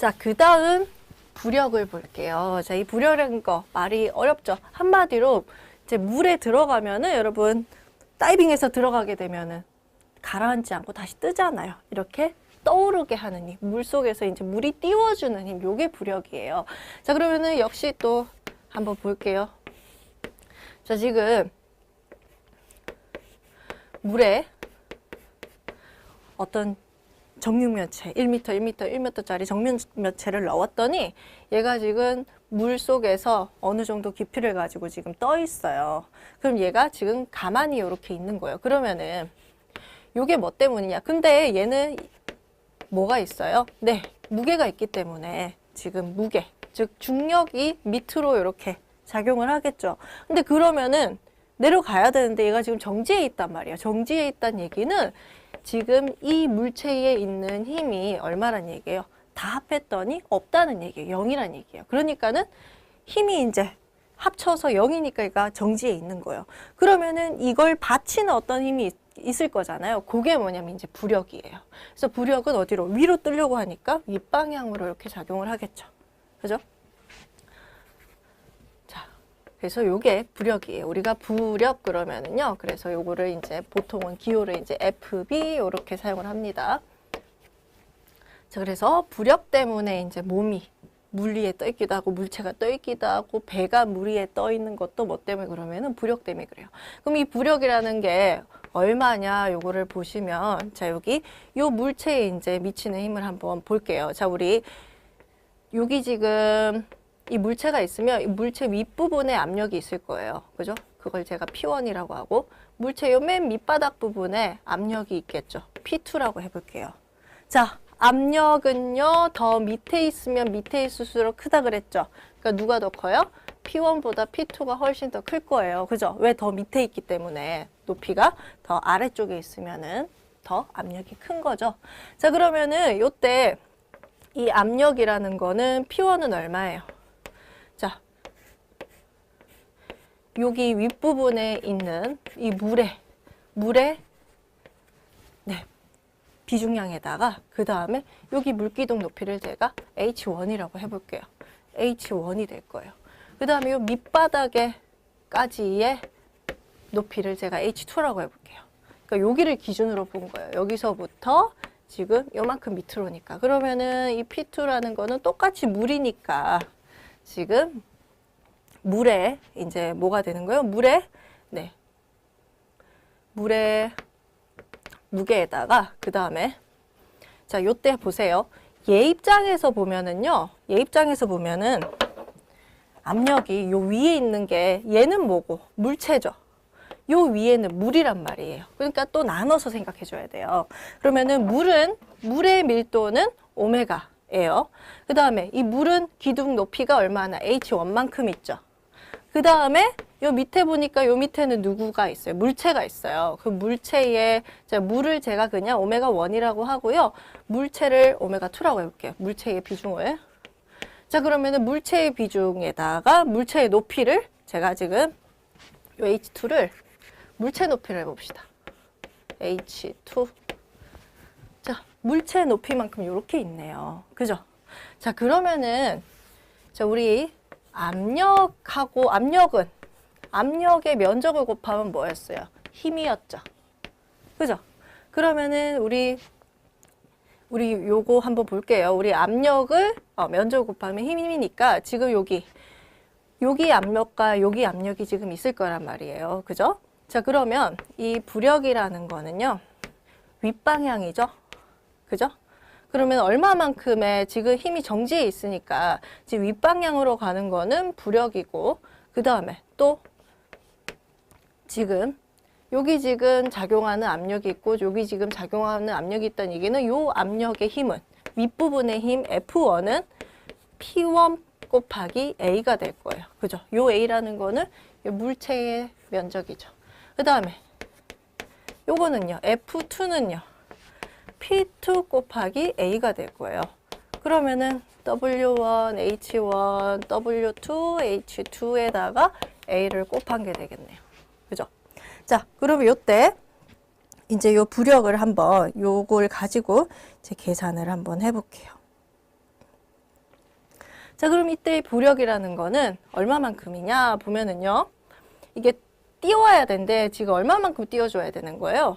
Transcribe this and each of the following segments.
자, 그 다음 부력을 볼게요. 자, 이 부력이라는 거 말이 어렵죠. 한마디로 이제 물에 들어가면은 여러분 다이빙에서 들어가게 되면은 가라앉지 않고 다시 뜨잖아요. 이렇게 떠오르게 하는 힘, 물 속에서 이제 물이 띄워주는 힘, 요게 부력이에요. 자, 그러면은 역시 또 한번 볼게요. 자, 지금 물에 어떤 정육면체 1m, 1m, 1m짜리 정육면체를 넣었더니 얘가 지금 물 속에서 어느 정도 깊이를 가지고 지금 떠 있어요. 그럼 얘가 지금 가만히 이렇게 있는 거예요. 그러면은 요게 뭐 때문이냐? 근데 얘는 뭐가 있어요? 네, 무게가 있기 때문에 지금 무게, 즉 중력이 밑으로 이렇게 작용을 하겠죠. 근데 그러면은 내려가야 되는데 얘가 지금 정지해 있단 말이에요. 정지해 있다는 얘기는 지금 이 물체에 있는 힘이 얼마란 얘기예요? 다 합했더니 없다는 얘기예요. 0이란 얘기예요. 그러니까는 힘이 이제 합쳐서 0이니까 얘가 정지해 있는 거예요. 그러면은 이걸 받치는 어떤 힘이 있을 거잖아요. 그게 뭐냐면 이제 부력이에요. 그래서 부력은 어디로? 위로 뜨려고 하니까 윗방향으로 이렇게 작용을 하겠죠. 그죠? 자, 그래서 요게 부력이에요. 우리가 부력 그러면은요. 그래서 요거를 이제 보통은 기호를 이제 FB 요렇게 사용을 합니다. 자, 그래서 부력 때문에 이제 몸이 물 위에 떠 있기도 하고 물체가 떠 있기도 하고 배가 물 위에 떠 있는 것도 뭐 때문에 그러면은 부력 때문에 그래요. 그럼 이 부력이라는 게 얼마냐 요거를 보시면 자, 여기 요 물체에 이제 미치는 힘을 한번 볼게요. 자, 우리 여기 지금 이 물체가 있으면 이 물체 윗부분에 압력이 있을 거예요. 그죠? 그걸 제가 P1이라고 하고 물체 요 맨 밑바닥 부분에 압력이 있겠죠. P2라고 해볼게요. 자, 압력은요, 더 밑에 있으면 밑에 있을수록 크다 그랬죠. 그러니까 누가 더 커요? P1보다 P2가 훨씬 더 클 거예요. 그죠? 왜 더 밑에 있기 때문에 높이가 더 아래쪽에 있으면은 더 압력이 큰 거죠. 자, 그러면은 요때 이 압력이라는 거는 P1은 얼마예요? 자, 여기 윗부분에 있는 이 물에 네, 비중량에다가 그 다음에 여기 물기둥 높이를 제가 H1이라고 해볼게요. H1이 될 거예요. 그 다음에 이 밑바닥에까지의 높이를 제가 H2라고 해볼게요. 그러니까 여기를 기준으로 본 거예요. 여기서부터 지금 요만큼 밑으로니까. 그러면은 이 P2라는 거는 똑같이 물이니까 지금 물에 이제 뭐가 되는 거예요? 물에 무게에다가 그 다음에 자, 요때 보세요. 얘 입장에서 보면은요. 얘 입장에서 보면은 압력이 요 위에 있는 게 얘는 뭐고? 물체죠. 요 위에는 물이란 말이에요. 그러니까 또 나눠서 생각해 줘야 돼요. 그러면은 물의 밀도는 오메가예요. 그 다음에 이 물은 기둥 높이가 얼마나? H1만큼 있죠. 그 다음에 요 밑에 보니까 요 밑에는 누구가 있어요? 물체가 있어요. 그 물체에 물을 제가 그냥 오메가1이라고 하고요. 물체를 오메가2라고 해볼게요. 물체의 비중을. 자, 그러면은 물체의 비중에다가 물체의 높이를 제가 지금 요 H2를 물체 높이를 해봅시다. H2. 자, 물체 높이만큼 이렇게 있네요. 그죠? 자, 그러면은 자, 우리 압력의 면적을 곱하면 뭐였어요? 힘이었죠. 그죠? 그러면은 우리 요거 한번 볼게요. 우리 압력을 면적을 곱하면 힘이니까 지금 여기 압력과 여기 압력이 지금 있을 거란 말이에요. 그죠? 자, 그러면 이 부력이라는 거는요. 윗방향이죠. 그죠? 그러면 얼마만큼의 지금 힘이 정지해 있으니까 지금 윗방향으로 가는 거는 부력이고 그 다음에 또 지금 여기 지금 작용하는 압력이 있고 여기 지금 작용하는 압력이 있다는 얘기는 요 압력의 힘은 윗부분의 힘 F1은 P1 곱하기 A가 될 거예요. 그죠? 요 A라는 거는 요 물체의 면적이죠. 그 다음에 요거는요. F2는요. P2 곱하기 A가 될 거예요. 그러면은 W1, H1, W2, H2에다가 A를 곱한 게 되겠네요. 그죠? 자, 그러면 요때 이제 요 부력을 한번 요걸 가지고 제 계산을 한번 해볼게요. 자, 그럼 이때의 부력이라는 거는 얼마만큼이냐 보면은요. 이게 띄워야 되는데 지금 얼마만큼 띄워줘야 되는 거예요.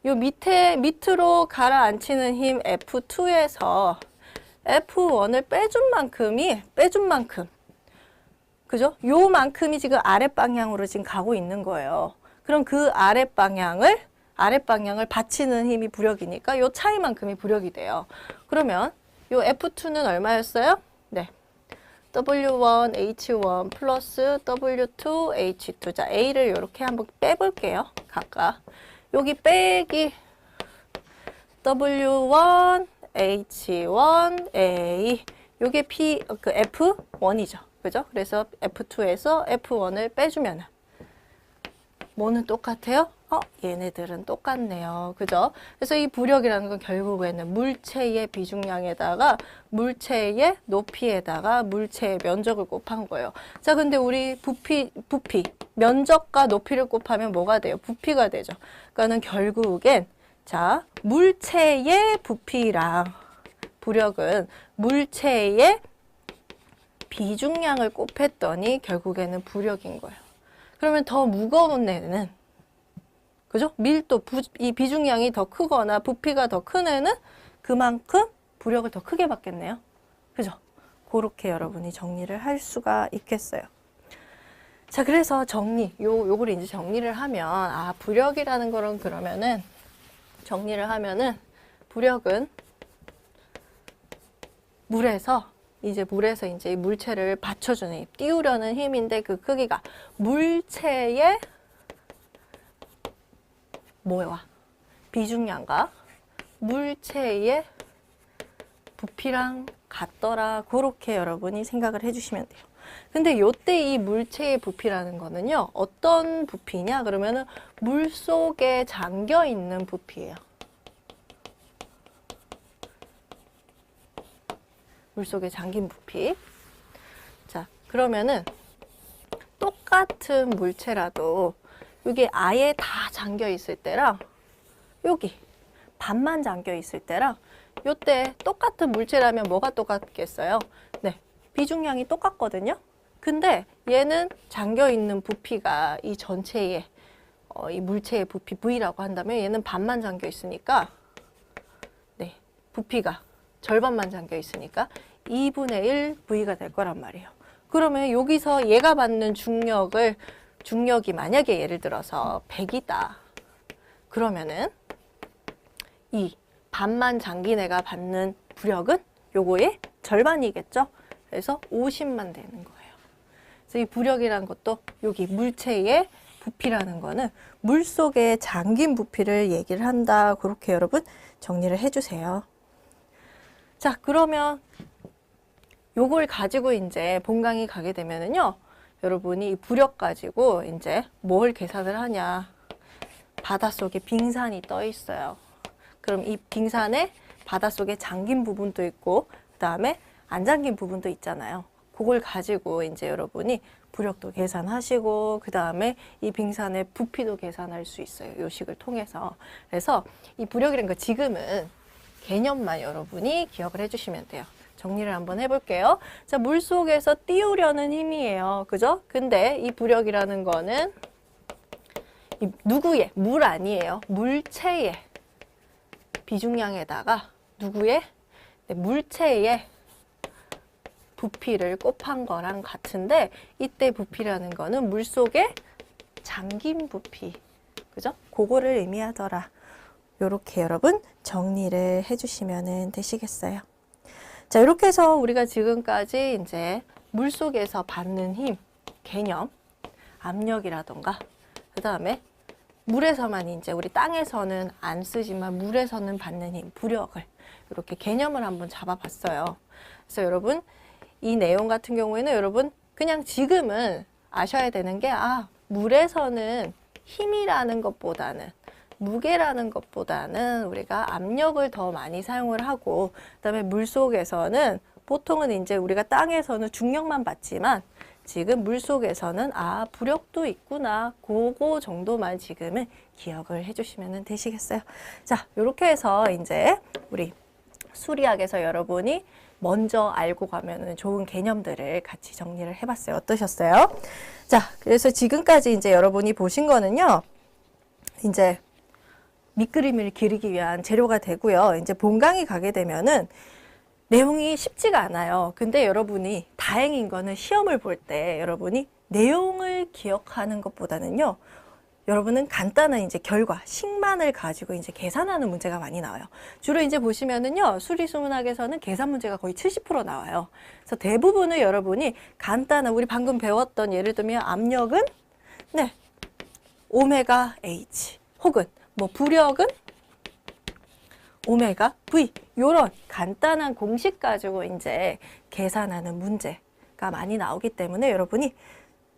요 밑으로 가라앉히는 힘 F2에서 F1을 빼준 만큼. 그죠? 요만큼이 지금 아랫방향으로 지금 가고 있는 거예요. 그럼 그 아랫방향을 받치는 힘이 부력이니까 요 차이만큼이 부력이 돼요. 그러면 요 F2는 얼마였어요? 네. W1, H1 플러스 W2, H2. 자, A를 이렇게 한번 빼볼게요. 각각. 여기 빼기 W1, H1, A. 요게 F1이죠. 그죠? 그래서 F2에서 F1을 빼주면은 뭐는 똑같아요? 얘네들은 똑같네요. 그죠? 그래서 이 부력이라는 건 결국에는 물체의 비중량에다가 물체의 높이에다가 물체의 면적을 곱한 거예요. 자, 근데 우리 부피, 면적과 높이를 곱하면 뭐가 돼요? 부피가 되죠. 그러니까는 결국엔 자, 물체의 부피랑 부력은 물체의 비중량을 곱했더니 결국에는 부력인 거예요. 그러면 더 무거운 애는 그죠? 밀도, 이 비중량이 더 크거나 부피가 더 큰 애는 그만큼 부력을 더 크게 받겠네요. 그죠? 그렇게 여러분이 정리를 할 수가 있겠어요. 자, 그래서 요거를 이제 정리를 하면, 부력이라는 거는 그러면은, 정리를 하면은, 부력은 물에서 이제 이 물체를 받쳐주는 힘, 띄우려는 힘인데 그 크기가 물체의 뭐와 비중량과 물체의 부피랑 같더라. 그렇게 여러분이 생각을 해주시면 돼요. 근데 요때 이 물체의 부피라는 거는요. 어떤 부피냐? 그러면은 물 속에 잠겨 있는 부피예요. 물 속에 잠긴 부피. 자, 그러면은 똑같은 물체라도 이게 아예 다 잠겨 있을 때랑 여기 반만 잠겨 있을 때랑 요때 똑같은 물체라면 뭐가 똑같겠어요? 네, 비중량이 똑같거든요. 근데 얘는 잠겨 있는 부피가 이 전체의 이 물체의 부피 V라고 한다면 얘는 반만 잠겨 있으니까 네, 부피가 절반만 잠겨 있으니까 2분의 1 V가 될 거란 말이에요. 그러면 여기서 얘가 받는 중력이 만약에 예를 들어서 100이다. 그러면은 이 반만 잠긴 애가 받는 부력은 요거의 절반이겠죠? 그래서 50만 되는 거예요. 그래서 이 부력이라는 것도 여기 물체의 부피라는 거는 물 속에 잠긴 부피를 얘기를 한다. 그렇게 여러분 정리를 해주세요. 자, 그러면 요걸 가지고 이제 본강의 가게 되면은요. 여러분이 이 부력 가지고 이제 뭘 계산을 하냐. 바닷속에 빙산이 떠 있어요. 그럼 이 빙산에 바닷속에 잠긴 부분도 있고 그 다음에 안 잠긴 부분도 있잖아요. 그걸 가지고 이제 여러분이 부력도 계산하시고 그 다음에 이 빙산의 부피도 계산할 수 있어요. 요식을 통해서. 그래서 이 부력이라는 거 지금은 개념만 여러분이 기억을 해주시면 돼요. 정리를 한번 해볼게요. 자, 물 속에서 띄우려는 힘이에요. 그죠? 근데 이 부력이라는 거는 누구의? 물 아니에요. 물체의 비중량에다가 누구의? 네, 물체의 부피를 곱한 거랑 같은데 이때 부피라는 거는 물 속에 잠긴 부피. 그죠? 그거를 의미하더라. 요렇게 여러분 정리를 해주시면 되시겠어요. 자, 이렇게 해서 우리가 지금까지 이제 물 속에서 받는 힘, 개념, 압력이라던가, 그 다음에 물에서만 이제 우리 땅에서는 안 쓰지만 물에서는 받는 힘, 부력을 이렇게 개념을 한번 잡아봤어요. 그래서 여러분, 이 내용 같은 경우에는 여러분 그냥 지금은 아셔야 되는 게, 물에서는 힘이라는 것보다는 무게라는 것보다는 우리가 압력을 더 많이 사용을 하고 그다음에 물속에서는 보통은 이제 우리가 땅에서는 중력만 받지만 지금 물속에서는 부력도 있구나. 그거 정도만 지금은 기억을 해주시면 되시겠어요. 자, 이렇게 해서 이제 우리 수리학에서 여러분이 먼저 알고 가면은 좋은 개념들을 같이 정리를 해봤어요. 어떠셨어요? 자, 그래서 지금까지 이제 여러분이 보신 거는요, 이제 밑그림을 그리기 위한 재료가 되고요. 이제 본강의 가게 되면은 내용이 쉽지가 않아요. 근데 여러분이 다행인 거는 시험을 볼 때 여러분이 내용을 기억하는 것보다는요, 여러분은 간단한 이제 결과, 식만을 가지고 이제 계산하는 문제가 많이 나와요. 주로 이제 보시면은요, 수리수문학에서는 계산 문제가 거의 70% 나와요. 그래서 대부분을 여러분이 간단한, 우리 방금 배웠던 예를 들면 압력은, 네, 오메가 H, 혹은 뭐 부력은 오메가 V, 요런 간단한 공식 가지고 이제 계산하는 문제가 많이 나오기 때문에 여러분이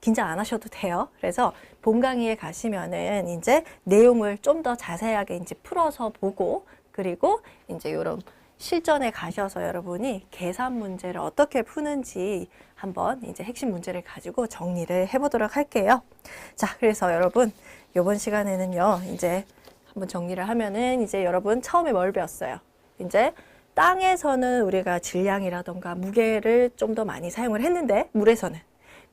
긴장 안 하셔도 돼요. 그래서 본 강의에 가시면은 이제 내용을 좀 더 자세하게 이제 풀어서 보고, 그리고 이제 이런 실전에 가셔서 여러분이 계산 문제를 어떻게 푸는지 한번 이제 핵심 문제를 가지고 정리를 해보도록 할게요. 자, 그래서 여러분 이번 시간에는요, 이제 한번 정리를 하면은 이제 여러분 처음에 뭘 배웠어요? 이제 땅에서는 우리가 질량이라던가 무게를 좀 더 많이 사용을 했는데, 물에서는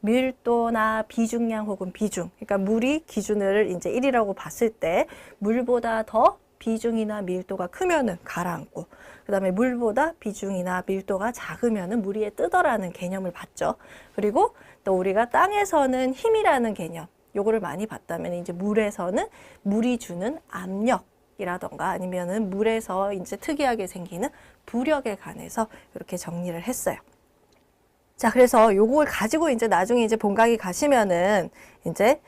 밀도나 비중량 혹은 비중, 그러니까 물이 기준을 이제 1이라고 봤을 때 물보다 더 비중이나 밀도가 크면은 가라앉고, 그 다음에 물보다 비중이나 밀도가 작으면은 물 위에 뜨더라는 개념을 봤죠. 그리고 또 우리가 땅에서는 힘이라는 개념, 요거를 많이 봤다면 이제 물에서는 물이 주는 압력이라던가 아니면은 물에서 이제 특이하게 생기는 부력에 관해서 이렇게 정리를 했어요. 자, 그래서 요걸 가지고 이제 나중에 이제 본강의 가시면은 이제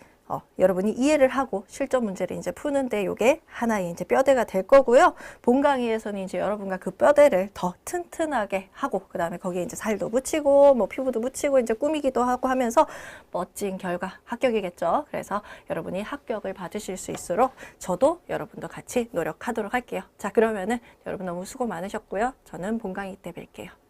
여러분이 이해를 하고 실전 문제를 이제 푸는데 요게 하나의 이제 뼈대가 될 거고요. 본강의에서는 이제 여러분과 그 뼈대를 더 튼튼하게 하고, 그 다음에 거기에 이제 살도 붙이고, 뭐 피부도 붙이고, 이제 꾸미기도 하고 하면서 멋진 결과, 합격이겠죠. 그래서 여러분이 합격을 받으실 수 있도록 저도 여러분도 같이 노력하도록 할게요. 자, 그러면은 여러분 너무 수고 많으셨고요. 저는 본강의 때 뵐게요.